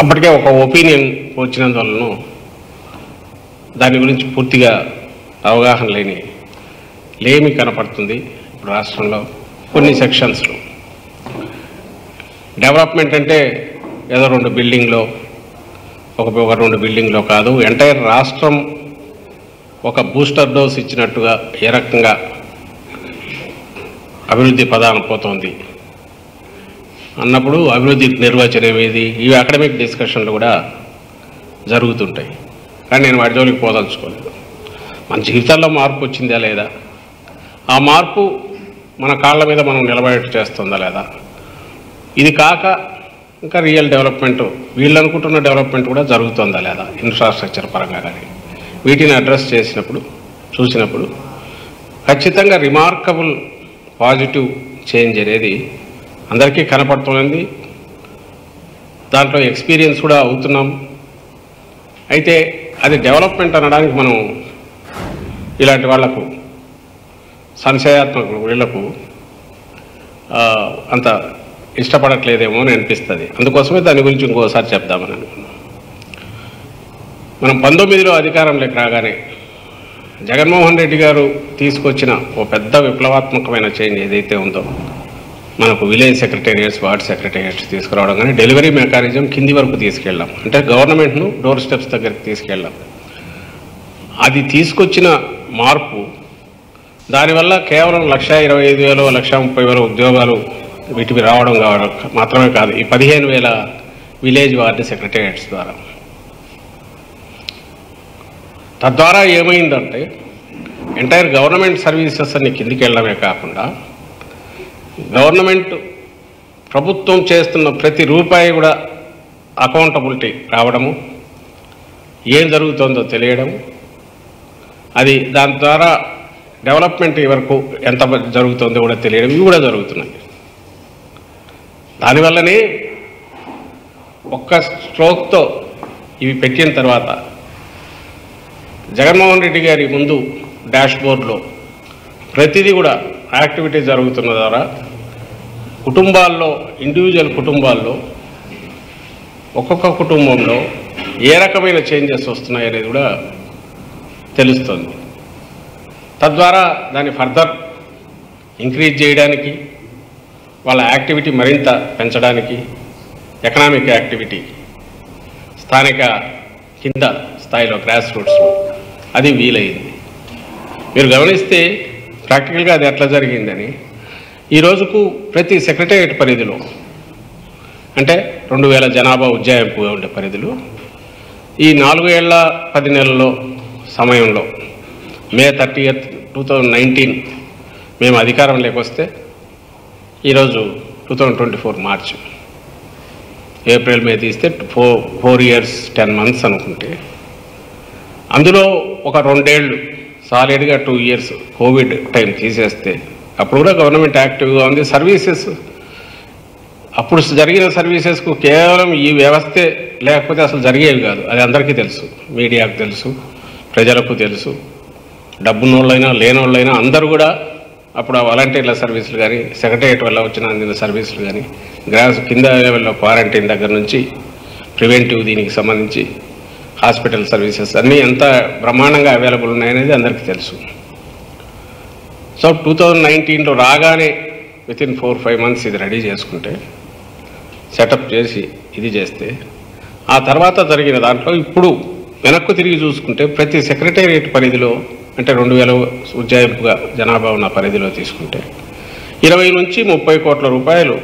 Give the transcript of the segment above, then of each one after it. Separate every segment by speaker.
Speaker 1: అప్పటికే ఒక ఒపీనియన్ వచ్చినందువలను దాని గురించి పూర్తిగా అవగాహన లేమి కనపడుతుంది. ఇప్పుడు రాష్ట్రంలో కొన్ని సెక్షన్స్లో డెవలప్మెంట్ అంటే ఏదో 2 బిల్డింగ్లో ఒక 2 బిల్డింగ్లో కాదు, ఎంటైర్ రాష్ట్రం ఒక బూస్టర్ డోస్ ఇచ్చినట్టుగా ఏ రకంగా అభివృద్ధి పదాన పోతోంది అన్నప్పుడు అభివృద్ధి నిర్వచనం ఏది, ఇవి అకాడమిక్ డిస్కషన్లు కూడా జరుగుతుంటాయి. కానీ నేను వాటి జోలికి పోదలుచుకోలేదు. మన జీవితాల్లో మార్పు వచ్చిందా లేదా, ఆ మార్పు మన కాళ్ళ మీద మనం నిలబడేట్టు చేస్తుందా లేదా, ఇది కాక ఇంకా రియల్ డెవలప్మెంట్ వీళ్ళు అనుకుంటున్న డెవలప్మెంట్ కూడా జరుగుతుందా లేదా ఇన్ఫ్రాస్ట్రక్చర్ పరంగా కానీ, వీటిని అడ్రస్ చూసినప్పుడు ఖచ్చితంగా రిమార్కబుల్ పాజిటివ్ చేంజ్ అనేది అందరికీ కనపడుతుంది. దాంట్లో ఎక్స్పీరియన్స్ కూడా అవుతున్నాం. అయితే అది డెవలప్మెంట్ అనడానికి మనం ఇలాంటి వాళ్లకు సంశయాత్మకులు వీళ్లకు అంత ఇష్టపడట్లేదేమో అని అనిపిస్తుంది. అందుకోసమే దాని గురించి ఇంకోసారి చెప్దామని అనుకున్నాం. మనం 19లో అధికారంలోకి రాగానే జగన్మోహన్ రెడ్డి గారు తీసుకొచ్చిన ఓ పెద్ద విప్లవాత్మకమైన చేంజ్ ఏదైతే ఉందో, మనకు విలేజ్ సెక్రటేరియట్స్, వార్డ్ సెక్రటేరియట్స్ తీసుకురావడం, కానీ డెలివరీ మెకానిజం కింది వరకు తీసుకెళ్ళాం. అంటే గవర్నమెంట్ను డోర్ స్టెప్స్ దగ్గరికి తీసుకెళ్ళాం. అది తీసుకొచ్చిన మార్పు, దానివల్ల కేవలం 1,25,000 1,30,000 ఉద్యోగాలు వీటికి రావడం మాత్రమే కాదు, ఈ 15,000 విలేజ్ వార్డు సెక్రటేరియట్స్ ద్వారా. తద్వారా ఏమైందంటే ఎంటైర్ గవర్నమెంట్ సర్వీసెస్ అన్ని కిందికి వెళ్ళడమే కాకుండా ప్రభుత్వం చేస్తున్న ప్రతి రూపాయి కూడా అకౌంటబిలిటీ రావడము, ఏం జరుగుతుందో తెలియడం, అది దాని ద్వారా డెవలప్మెంట్ వరకు ఎంత జరుగుతుందో కూడా తెలియడం, ఇవి కూడా జరుగుతున్నాయి. దానివల్లనే ఒక్క స్ట్రోక్తో ఇవి పెట్టిన తర్వాత జగన్మోహన్ రెడ్డి గారి ముందు డాష్ బోర్డులో ప్రతిదీ కూడా యాక్టివిటీ జరుగుతున్న ద్వారా కుటుంబాల్లో, ఇండివిజువల్ కుటుంబాల్లో, ఒక్కొక్క కుటుంబంలో ఏ రకమైన చేంజెస్ వస్తున్నాయి అనేది కూడా తెలుస్తుంది. తద్వారా దాన్ని ఫర్దర్ ఇంక్రీజ్ చేయడానికి, వాళ్ళ యాక్టివిటీ మరింత పెంచడానికి, ఎకనామిక్ యాక్టివిటీ స్థానిక కింద స్థాయిలో గ్రాస్ రూట్స్లో అది వీలైంది. మీరు గమనిస్తే ప్రాక్టికల్గా అది ఎట్లా జరిగిందని, ఈ రోజుకు ప్రతి సెక్రటేరియట్ పరిధిలో, అంటే 2,000 జనాభా ఉజ్జాయింపుగా ఉండే పరిధిలో, ఈ 4 ఏళ్ల 10 నెలల్లో సమయంలో May 30th, 2019 మేము అధికారంలోకి వస్తే, ఈరోజు 2024 మార్చి, ఏప్రిల్ మే తీస్తే 4 years 10 months అనుకుంటే, అందులో ఒక 2 ఏళ్ళు సాలిడ్గా 2 years కోవిడ్ టైం తీసేస్తే, అప్పుడు కూడా గవర్నమెంట్ యాక్టివ్గా ఉంది. సర్వీసెస్, అప్పుడు జరిగిన సర్వీసెస్కు కేవలం ఈ వ్యవస్థే లేకపోతే అసలు జరిగేవి కాదు. అది అందరికీ తెలుసు, మీడియాకు తెలుసు, ప్రజలకు తెలుసు, డబ్బున్నోళ్ళైనా లేనోళ్ళైనా అందరూ కూడా అప్పుడు వాలంటీర్ల సర్వీసులు కానీ, సెక్రటేరియట్ వల్ల వచ్చిన అందిన సర్వీసులు కానీ, కింద లెవెల్లో క్వారంటైన్ దగ్గర నుంచి ప్రివెంటివ్ దీనికి సంబంధించి హాస్పిటల్ సర్వీసెస్ అన్నీ ఎంత బ్రహ్మాండంగా అవైలబుల్ ఉన్నాయనేది అందరికీ తెలుసు. సో 2019లో రాగానే వితిన్ 4-5 months ఇది రెడీ చేసుకుంటే, సెటప్ చేసి ఇది చేస్తే, ఆ తర్వాత జరిగిన దాంట్లో ఇప్పుడు వెనక్కు తిరిగి చూసుకుంటే ప్రతి సెక్రటేరియట్ పరిధిలో, అంటే 2,000 ఉజ్జాయింపుగా జనాభా ఉన్న పరిధిలో తీసుకుంటే 20 నుంచి 30 కోట్ల రూపాయలు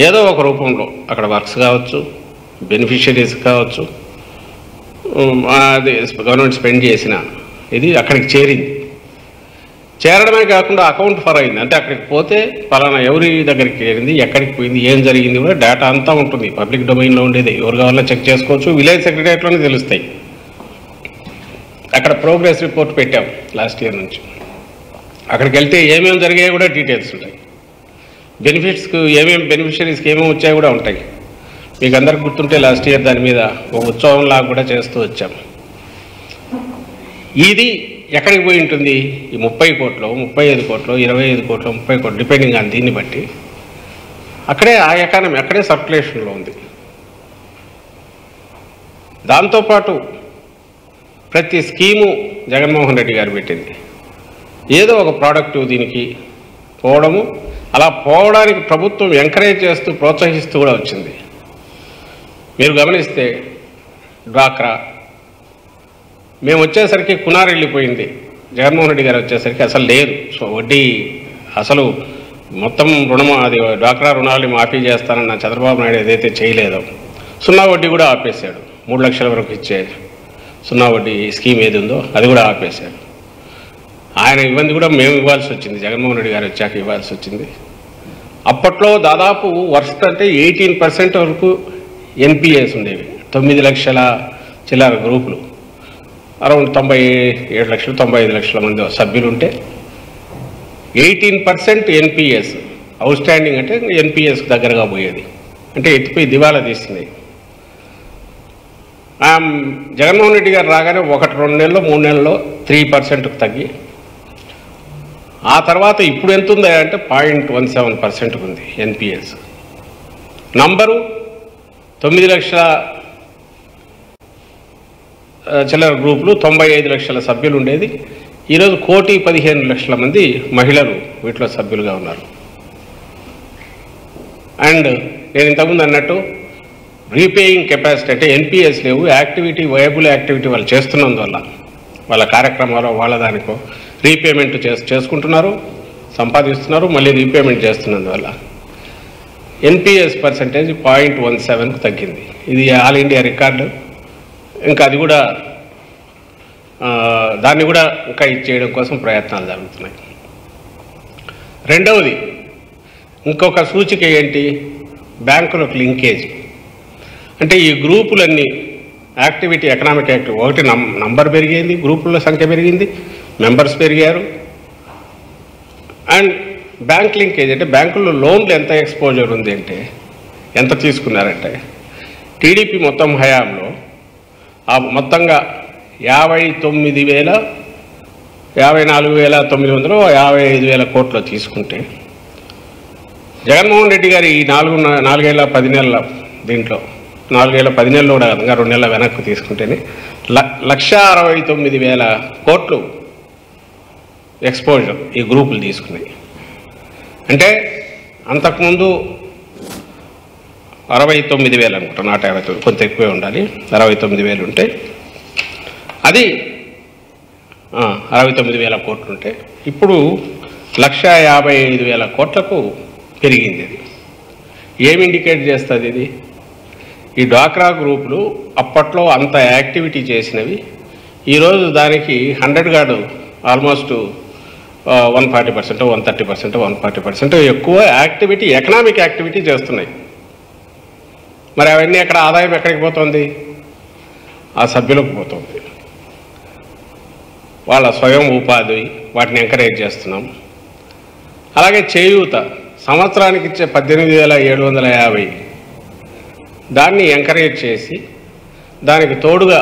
Speaker 1: ఏదో ఒక రూపంలో అక్కడ వర్క్స్ కావచ్చు, బెనిఫిషరీస్ కావచ్చు, అది గవర్నమెంట్ స్పెండ్ చేసిన ఇది అక్కడికి చేరడమే కాకుండా అకౌంట్ ఫర్ అయింది. అంటే అక్కడికి పోతే పలానా ఎవరి దగ్గరికి చేరింది, ఎక్కడికి పోయింది, ఏం జరిగింది కూడా డేటా అంతా ఉంటుంది. పబ్లిక్ డొమైన్లో ఉండేది, ఎవరు కావాలో చెక్ చేసుకోవచ్చు. విలేజ్ సెక్రటేరియట్లోనే తెలుస్తాయి. అక్కడ ప్రోగ్రెస్ రిపోర్ట్ పెట్టాం లాస్ట్ ఇయర్ నుంచి. అక్కడికి వెళ్తే ఏమేమి జరిగాయో కూడా డీటెయిల్స్ ఉంటాయి. బెనిఫిట్స్కి ఏమేమి, బెనిఫిషరీస్కి ఏమేమి వచ్చాయో కూడా ఉంటాయి. మీకు అందరికి గుర్తుంటే లాస్ట్ ఇయర్ దాని మీద ఒక ఉత్సవంలాగా కూడా చేస్తూ వచ్చాం. ఇది ఎక్కడికి పోయి ఉంటుంది? ఈ 30 కోట్లు, 35 కోట్లు, 25 కోట్లు, 30 కోట్లు, డిపెండింగ్ ఆన్ దీన్ని బట్టి అక్కడే ఆ ఎకానమీ అక్కడే సర్క్యులేషన్లో ఉంది. దాంతోపాటు ప్రతి స్కీము జగన్మోహన్ రెడ్డి గారు పెట్టింది. ఏదో ఒక ప్రోడక్ట్ దీనికి పోవడము, అలా పోవడానికి ప్రభుత్వం ఎంకరేజ్ చేస్తూ ప్రోత్సహిస్తూ కూడా వచ్చింది. మీరు గమనిస్తే డ్వాక్రా మేము వచ్చేసరికి కునార్ వెళ్ళిపోయింది, జగన్మోహన్ రెడ్డి గారు వచ్చేసరికి అసలు లేదు. సో వడ్డీ అసలు మొత్తం అది డ్వాక్రా రుణాలు మాఫీ చేస్తానన్న చంద్రబాబు నాయుడు ఏదైతే చేయలేదో సున్నా వడ్డీ కూడా ఆపేశాడు. 3 లక్షల వరకు ఇచ్చే సున్నా వడ్డీ స్కీమ్ ఏది ఉందో అది కూడా ఆపేశాడు. ఆయన ఇబ్బంది కూడా మేము ఇవ్వాల్సి వచ్చింది, జగన్మోహన్ రెడ్డి గారు వచ్చాక ఇవ్వాల్సి వచ్చింది. అప్పట్లో దాదాపు వర్స్ట్ అంటే 18% వరకు ఎన్పిఎస్ ఉండేవి. 9 లక్షల చిల్లర గ్రూపులు, అరౌండ్ 97 లక్షలు 95 లక్షల మంది సభ్యులు ఉంటే 18% ఎన్పిఎస్ అవుట్ స్టాండింగ్ అంటే ఎన్పిఎస్ దగ్గరగా పోయేది. అంటే ఎత్తిపోయి దివాలా తీసింది. జగన్మోహన్ రెడ్డి గారు రాగానే 1-2 నెలల్లో 3 నెలల్లో 3%కు తగ్గి ఆ తర్వాత ఇప్పుడు ఎంత ఉందా అంటే 0.17% ఉంది ఎన్పిఎస్. నంబరు 9 లక్షల చిల్లర గ్రూపులు 95 లక్షల సభ్యులు ఉండేది. ఈరోజు 1,15,00,000 మంది మహిళలు వీటిలో సభ్యులుగా ఉన్నారు. అండ్ నేను ఇంతకుముందు అన్నట్టు రీపేయింగ్ కెపాసిటీ అంటే ఎన్పిఎస్ లేవు, యాక్టివిటీ వయబుల్ యాక్టివిటీ వాళ్ళు చేస్తున్నందువల్ల వాళ్ళ కార్యక్రమాలు వాళ్ళ దానికో రీపేమెంట్ చేసుకుంటున్నారు, సంపాదిస్తున్నారు, మళ్ళీ రీపేమెంట్ చేస్తున్నందువల్ల ఎన్పిఎస్ పర్సంటేజ్ 0.17కు తగ్గింది. ఇది ఆల్ ఇండియా రికార్డు. ఇంకా అది కూడా దాన్ని కూడా ఇంకా ఇచ్చేయడం కోసం ప్రయత్నాలు జరుగుతున్నాయి. రెండవది ఇంకొక సూచిక ఏంటి, బ్యాంకులకు లింకేజ్. అంటే ఈ గ్రూపులన్నీ యాక్టివిటీ ఎకనామిక్ యాక్టివిటీ ఒకటి నంబర్ పెరిగింది, గ్రూపుల సంఖ్య పెరిగింది, మెంబర్స్ పెరిగారు. అండ్ బ్యాంక్ లింకేజ్ అంటే బ్యాంకుల్లో లోన్లు ఎంత ఎక్స్పోజర్ ఉంది అంటే ఎంత తీసుకున్నారంటే టీడీపీ మొత్తం హయాంలో మొత్తంగా 54,955 కోట్లు తీసుకుంటే జగన్మోహన్ రెడ్డి గారు ఈ 4 ఏళ్ళ 10 నెలల దీంట్లో 4 ఏళ్ళ 10 నెలలు కూడా కాదు, 2 నెలల వెనక్కు తీసుకుంటేనే 1,69,000 కోట్లు ఎక్స్పోజర్ ఈ గ్రూపులు తీసుకున్నాయి. అంటే అంతకుముందు 69,000 అనుకుంటా, 159 కొంత ఎక్కువే ఉండాలి, 69,000 ఉంటే అది 69,000 కోట్లు ఉంటే ఇప్పుడు 1,55,000 కోట్లకు పెరిగింది. ఇది ఏమి ఇండికేట్ చేస్తుంది? ఇది ఈ డ్వాక్రా గ్రూపులు అప్పట్లో అంత యాక్టివిటీ చేసినవి ఈరోజు దానికి 100 గాడు ఆల్మోస్ట్ 140%, 130%, 140% ఎక్కువ యాక్టివిటీ ఎకనామిక్ యాక్టివిటీ చేస్తున్నాయి. మరి అవన్నీ ఎక్కడ ఆదాయం ఎక్కడికి పోతుంది? ఆ సభ్యులకు పోతుంది. వాళ్ళ స్వయం ఉపాధి వాటిని ఎంకరేజ్ చేస్తున్నాం. అలాగే చేయూత సంవత్సరానికి ఇచ్చే 18,750 దాన్ని ఎంకరేజ్ చేసి దానికి తోడుగా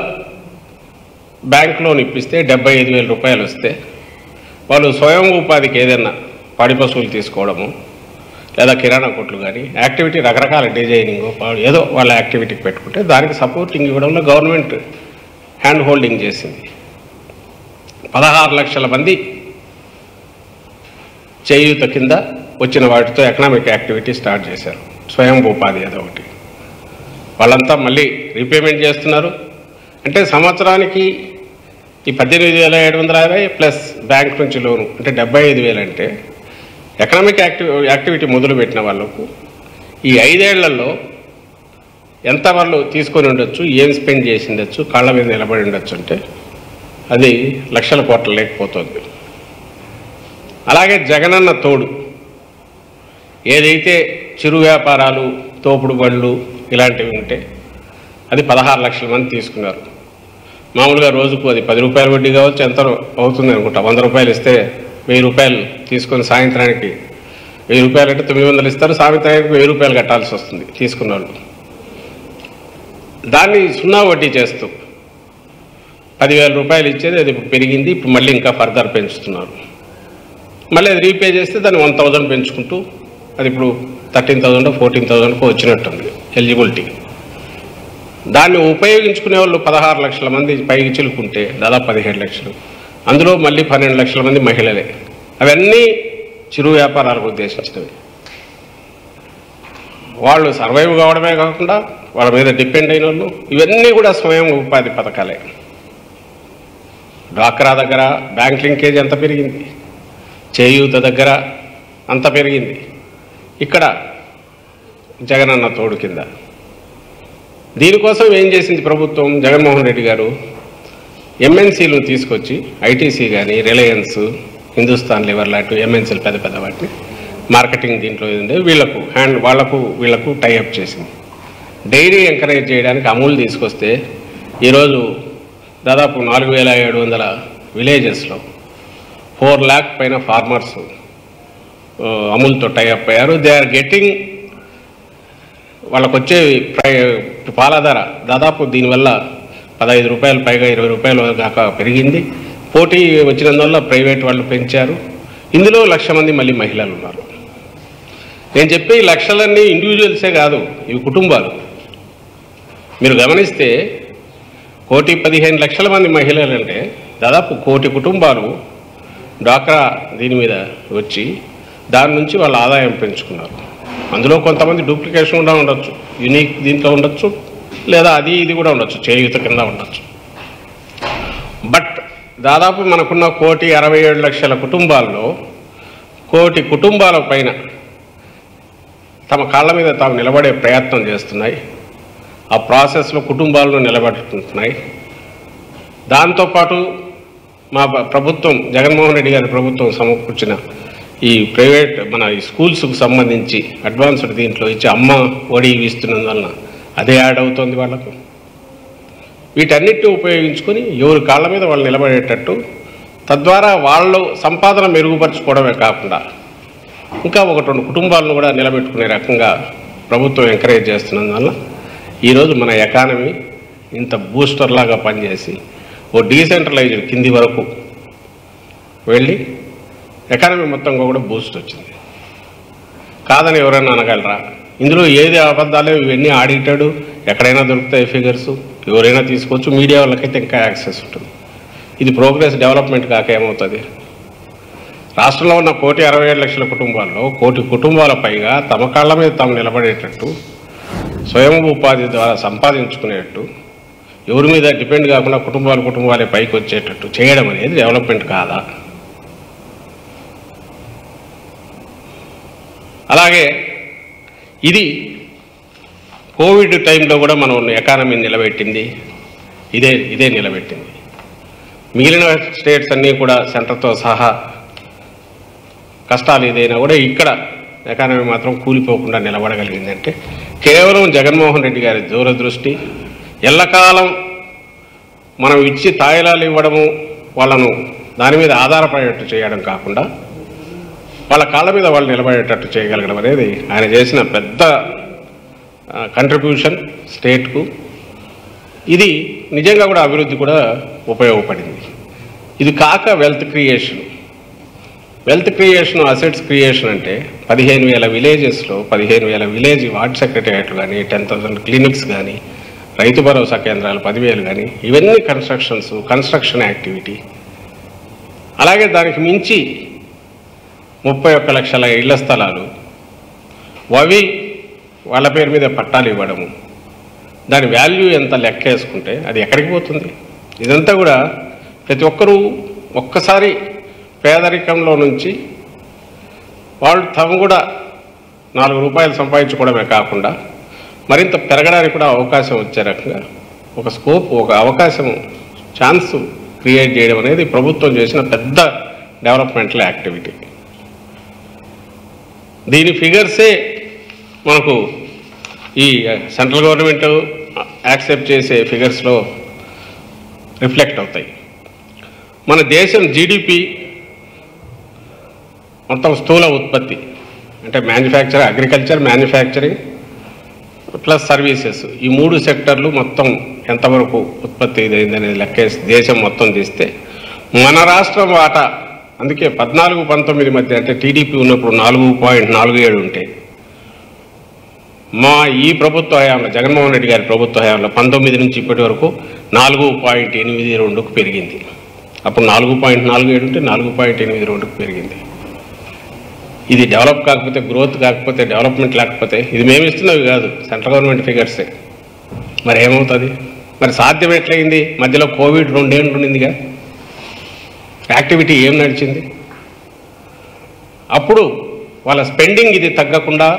Speaker 1: బ్యాంక్ లోన్ ఇప్పిస్తే 75,000 రూపాయలు వస్తే వాళ్ళు స్వయం ఉపాధికి ఏదైనా పాడి పశువులు తీసుకోవడము లేదా కిరాణా కొట్లు కానీ యాక్టివిటీ రకరకాల డిజైనింగ్ ఏదో వాళ్ళ యాక్టివిటీకి పెట్టుకుంటే దానికి సపోర్టింగ్ ఇవ్వడంలో గవర్నమెంట్ హ్యాండ్ హోల్డింగ్ చేసింది. 16 లక్షల మంది చేయూత కింద వచ్చిన వాటితో ఎకనామిక్ యాక్టివిటీ స్టార్ట్ చేశారు. స్వయం ఉపాధి అదొకటి. వాళ్ళంతా మళ్ళీ రీపేమెంట్ చేస్తున్నారు. అంటే సంవత్సరానికి ఈ 18,750 ప్లస్ బ్యాంక్ నుంచి లోను అంటే 75,000 అంటే ఎకనామిక్ యాక్టివిటీ మొదలుపెట్టిన వాళ్ళకు ఈ 5 ఏళ్లలో ఎంత వాళ్ళు తీసుకొని ఉండొచ్చు, ఏం స్పెండ్ చేసి ఉండొచ్చు, కాళ్ళ మీద నిలబడి ఉండొచ్చు అంటే అది లక్షల కోట్ల లేకపోతుంది. అలాగే జగనన్న తోడు ఏదైతే చిరు వ్యాపారాలు, తోపుడు బండ్లు ఇలాంటివి ఉంటే అది 16 లక్షల మంది తీసుకున్నారు. మామూలుగా రోజుకు అది 10 రూపాయల వడ్డీ కావచ్చు, ఎంత అవుతుంది అనుకుంటా. 100 రూపాయలు ఇస్తే 1000 రూపాయలు తీసుకొని సాయంత్రానికి 1000 రూపాయలు అంటే 900 ఇస్తారు, సాయంత్రానికి 1000 రూపాయలు కట్టాల్సి వస్తుంది తీసుకున్న వాళ్ళు. దాన్ని సున్నా వడ్డీ చేస్తూ 10,000 రూపాయలు ఇచ్చేది అది పెరిగింది. ఇప్పుడు మళ్ళీ ఇంకా ఫర్దర్ పెంచుతున్నారు. మళ్ళీ అది రీపే చేస్తే దాన్ని 1,000 పెంచుకుంటూ అది ఇప్పుడు 13,000 14,000 వచ్చినట్టుంది ఎలిజిబిలిటీ. దాన్ని ఉపయోగించుకునే వాళ్ళు 16 లక్షల మంది పైకి చిలుకుంటే దాదాపు 17 లక్షలు, అందులో మళ్ళీ 12 లక్షల మంది మహిళలే. అవన్నీ చిరు వ్యాపారాలకు ఉద్దేశించినవి. వాళ్ళు సర్వైవ్ కావడమే కాకుండా వాళ్ళ మీద డిపెండ్ అయిన వాళ్ళు, ఇవన్నీ కూడా స్వయం ఉపాధి పథకాలే. డ్వాక్రా దగ్గర బ్యాంక్ లింకేజ్ ఎంత పెరిగింది, చేయూత దగ్గర అంత పెరిగింది. ఇక్కడ జగనన్న తోడు కింద దీనికోసం ఏం చేసింది ప్రభుత్వం? జగన్మోహన్ రెడ్డి గారు ఎంఎన్సీలను తీసుకొచ్చి ఐటీసీ కానీ, రిలయన్స్, హిందుస్థాన్ లివర్ లాంటి ఎంఎన్సీలు పెద్ద పెద్ద వాటిని మార్కెటింగ్ దీంట్లో ఏదంటే వీళ్లకు టైఅప్ చేసింది. డైరీ ఎంకరేజ్ చేయడానికి అమూల్ తీసుకొస్తే ఈరోజు దాదాపు 4700 విలేజెస్లో 4 lakh పైన ఫార్మర్స్ అమూల్తో టైఅప్ అయ్యారు. దే ఆర్ గెట్టింగ్, వాళ్ళకు వచ్చే పాల ధర దాదాపు దీనివల్ల 15 రూపాయలు పైగా 20 రూపాయలు దాకా పెరిగింది. పోటీ వచ్చినందువల్ల ప్రైవేట్ వాళ్ళు పెంచారు. ఇందులో 1,00,000 మంది మళ్ళీ మహిళలు ఉన్నారు. నేను చెప్పే ఈ లక్షలన్నీ ఇండివిజువల్సే కాదు, ఇవి కుటుంబాలు. మీరు గమనిస్తే 1,15,00,000 మంది మహిళలు అంటే దాదాపు 1 కోటి కుటుంబాలు డ్వాక్రా దీని మీద వచ్చి దాని నుంచి వాళ్ళ ఆదాయం పెంచుకున్నారు. అందులో కొంతమంది డూప్లికేషన్ కూడా ఉండొచ్చు, యూనిక్ దీంట్లో ఉండొచ్చు, లేదా అది ఇది కూడా ఉండొచ్చు, చేయూత కింద ఉండొచ్చు. బట్ దాదాపు మనకున్న 1,67,00,000 కుటుంబాల్లో 1 కోటి కుటుంబాల పైన తమ కాళ్ళ మీద తాము నిలబడే ప్రయత్నం చేస్తున్నాయి. ఆ ప్రాసెస్లో కుటుంబాలను నిలబెట్టుకుంటున్నాయి. దాంతోపాటు మా ప్రభుత్వం, జగన్మోహన్ రెడ్డి గారి ప్రభుత్వం సమకూర్చిన ఈ ప్రైవేట్ మన ఈ స్కూల్స్కు సంబంధించి అడ్వాన్స్డ్ దీంట్లో ఇచ్చి అమ్మ ఒడి ఇస్తున్నందువలన అదే యాడ్ అవుతుంది వాళ్ళకు. వీటన్నిటిని ఉపయోగించుకొని ఎవరి కాళ్ళ మీద వాళ్ళు నిలబడేటట్టు, తద్వారా వాళ్ళు సంపాదన మెరుగుపరచుకోవడమే కాకుండా ఇంకా 1-2 కుటుంబాలను కూడా నిలబెట్టుకునే రకంగా ప్రభుత్వం ఎంకరేజ్ చేస్తున్నందువల్ల ఈరోజు మన ఎకానమీ ఇంత బూస్టర్ లాగా పనిచేసి ఓ డీసెంట్రలైజ్డ్ కింది వరకు వెళ్ళి ఎకానమీ మొత్తంగా కూడా బూస్ట్ వచ్చింది. కాదని ఎవరైనా అనగలరా? ఇందులో ఏది అబద్ధాలే, ఇవన్నీ ఆడిటెడ్, ఎక్కడైనా దొరుకుతాయి ఫిగర్స్, ఎవరైనా తీసుకోవచ్చు. మీడియా వాళ్ళకైతే ఇంకా యాక్సెస్ ఉంటుంది. ఇది ప్రోగ్రెస్ డెవలప్మెంట్ కాక ఏమవుతుంది? రాష్ట్రంలో ఉన్న 1,67,00,000 కుటుంబాల్లో 1 కోటి కుటుంబాల పైగా తమ కాళ్ళ మీద తాము నిలబడేటట్టు, స్వయం ఉపాధి ద్వారా సంపాదించుకునేటట్టు, ఎవరి మీద డిపెండ్ కాకుండా కుటుంబాలే పైకి వచ్చేటట్టు చేయడం అనేది డెవలప్మెంట్ కాదా? అలాగే ఇది కోవిడ్ టైంలో కూడా మనం ఎకానమీని నిలబెట్టింది, ఇదే నిలబెట్టింది. మిగిలిన స్టేట్స్ అన్నీ కూడా సెంటర్తో సహా కష్టాలు ఏదైనా కూడా ఇక్కడ ఎకానమీ మాత్రం కూలిపోకుండా నిలబడగలిగిందంటే కేవలం జగన్మోహన్ రెడ్డి గారి దూరదృష్టి. ఎల్లకాలం మనం ఇచ్చి తాయిలాలు ఇవ్వడము, వాళ్ళను దాని మీద ఆధారపడేటట్టు చేయడం కాకుండా వాళ్ళ కాళ్ళ మీద వాళ్ళు నిలబడేటట్టు చేయగలగడం అనేది ఆయన చేసిన పెద్ద కంట్రిబ్యూషన్ స్టేట్కు. ఇది నిజంగా కూడా అభివృద్ధి కూడా ఉపయోగపడింది. ఇది కాక వెల్త్ క్రియేషన్, అసెట్స్ క్రియేషన్ అంటే 15,000 విలేజెస్లో 15,000 విలేజ్ వార్డ్ సెక్రటేరియట్లు కానీ, 10,000 క్లినిక్స్ కానీ, రైతు భరోసా కేంద్రాలు 10,000 కానీ, ఇవన్నీ కన్స్ట్రక్షన్ యాక్టివిటీ. అలాగే దానికి మించి 31 లక్షల ఇళ్ల స్థలాలు, అవి వాళ్ళ పేరు మీద పట్టాలు ఇవ్వడము, దాని వాల్యూ ఎంత లెక్కేసుకుంటే అది ఎక్కడికి పోతుంది? ఇదంతా కూడా ప్రతి ఒక్కరూ ఒక్కసారి పేదరికంలో నుంచి వాళ్ళు తాము కూడా 4 రూపాయలు సంపాదించుకోవడమే కాకుండా మరింత పెరగడానికి కూడా అవకాశం వచ్చే రకంగా ఒక స్కోప్, ఒక అవకాశం, ఛాన్స్ క్రియేట్ చేయడం అనేది ప్రభుత్వం చేసిన పెద్ద డెవలప్మెంటల్ యాక్టివిటీ. దీని ఫిగర్సే మనకు ఈ సెంట్రల్ గవర్నమెంట్ యాక్సెప్ట్ చేసే ఫిగర్స్లో రిఫ్లెక్ట్ అవుతాయి. మన దేశం జీడిపి మొత్తం స్థూల ఉత్పత్తి అంటే అగ్రికల్చర్, మ్యానుఫ్యాక్చరింగ్ ప్లస్ సర్వీసెస్, ఈ 3 సెక్టర్లు మొత్తం ఎంతవరకు ఉత్పత్తి ఇదైందనేది లెక్కేసి దేశం మొత్తం తీస్తే మన రాష్ట్రం వాటా, అందుకే 14-19 మధ్య అంటే టీడీపీ ఉన్నప్పుడు 4.47 ఉంటే మా ఈ ప్రభుత్వ హయాంలో జగన్మోహన్ రెడ్డి గారి ప్రభుత్వ హయాంలో 19 నుంచి ఇప్పటి వరకు 4.82కు పెరిగింది. అప్పుడు 4.47 ఉంటే 4.82కు పెరిగింది. ఇది డెవలప్ కాకపోతే, గ్రోత్ కాకపోతే, డెవలప్మెంట్ లేకపోతే ఇది మేము ఇస్తున్నవి కాదు, సెంట్రల్ గవర్నమెంట్ ఫిగర్సే. మరి ఏమవుతుంది? మరి సాధ్యం ఎట్లయింది? మధ్యలో కోవిడ్ 2 ఏళ్ళు ఉండిందిగా, యాక్టివిటీ ఏం నడిచింది? అప్పుడు వాళ్ళ స్పెండింగ్ ఇది తగ్గకుండా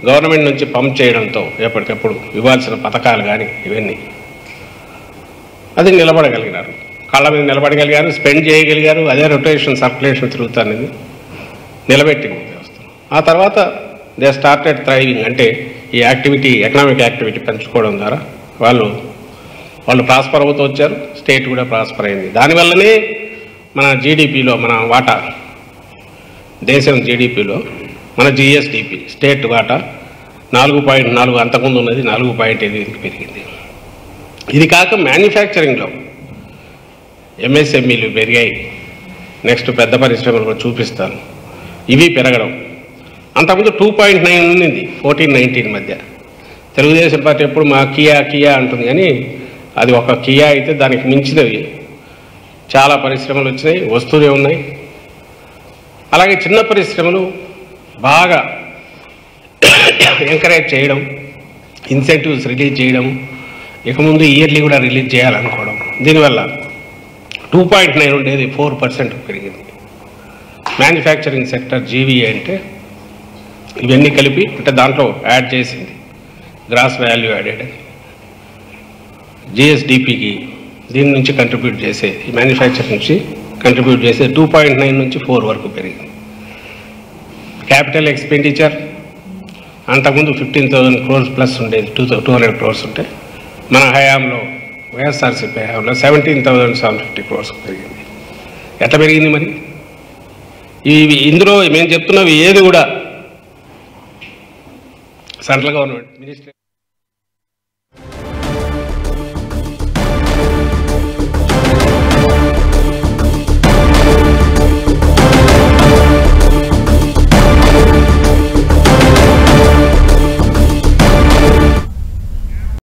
Speaker 1: గవర్నమెంట్ నుంచి పంప్ చేయడంతో ఎప్పటికప్పుడు ఇవ్వాల్సిన పథకాలు కానీ ఇవన్నీ అది నిలబడగలిగినారు, కాళ్ళ మీద నిలబడగలిగారు, స్పెండ్ చేయగలిగారు. అదే రొటేషన్ సర్క్యులేషన్ తిరుగుతానని నిలబెట్టింది వ్యవస్థ. ఆ తర్వాత దే స్టార్టెడ్ థ్రైవింగ్. అంటే ఈ యాక్టివిటీ, ఎకనామిక్ యాక్టివిటీ పెంచుకోవడం ద్వారా వాళ్ళు ప్రాస్పర్ అవుతూ వచ్చారు. స్టేట్ కూడా ప్రాస్పర్ అయింది. దానివల్లనే మన జీడిపిలో మన వాటా, దేశం జీడిపిలో మన జిఎస్డిపి స్టేట్ వాటా 4.4, అంతకుముందు ఉన్నది 4.8కి పెరిగింది. ఇది కాక మ్యానుఫ్యాక్చరింగ్లో ఎంఎస్ఎంఈలు పెరిగాయి. నెక్స్ట్ పెద్ద పరిశ్రమలు కూడా చూపిస్తాను, ఇవి పెరగడం. అంతకుముందు 2.9 ఉన్నింది 14-19 మధ్య. తెలుగుదేశం పార్టీ ఎప్పుడు మా కియా అంటుంది, కానీ అది ఒక కియా అయితే దానికి మించినవి చాలా పరిశ్రమలు వచ్చినాయి, వస్తూనే ఉన్నాయి. అలాగే చిన్న పరిశ్రమలు బాగా ఎంకరేజ్ చేయడం, ఇన్సెంటివ్స్ రిలీజ్ చేయడం, ఇక ముందు ఇయర్లీ కూడా రిలీజ్ చేయాలనుకోవడం, దీనివల్ల 2.9 ఉండేది 4% పెరిగింది. మ్యానుఫ్యాక్చరింగ్ సెక్టర్ జీవీఏ అంటే ఇవన్నీ కలిపి, అంటే దాంట్లో యాడ్ చేసింది గ్రాస్ వాల్యూ యాడెడ్ జిఎస్డిపికి, దీని నుంచి కంట్రిబ్యూట్ చేసే, ఈ మ్యానుఫ్యాక్చరింగ్ నుంచి కంట్రిబ్యూట్ చేసే 2.9 నుంచి 4 వరకు పెరిగింది. క్యాపిటల్ ఎక్స్పెండిచర్ అంతకుముందు 15,000 crores ప్లస్ ఉండేది, 200 crores ఉంటే మన హయాంలో, వైఎస్ఆర్సీపీ హయాంలో 17,750 crores పెరిగింది. ఎట్లా పెరిగింది మరి? ఇందులో మేము చెప్తున్నవి ఏది కూడా సెంట్రల్ గవర్నమెంట్ మినిస్ట్రీ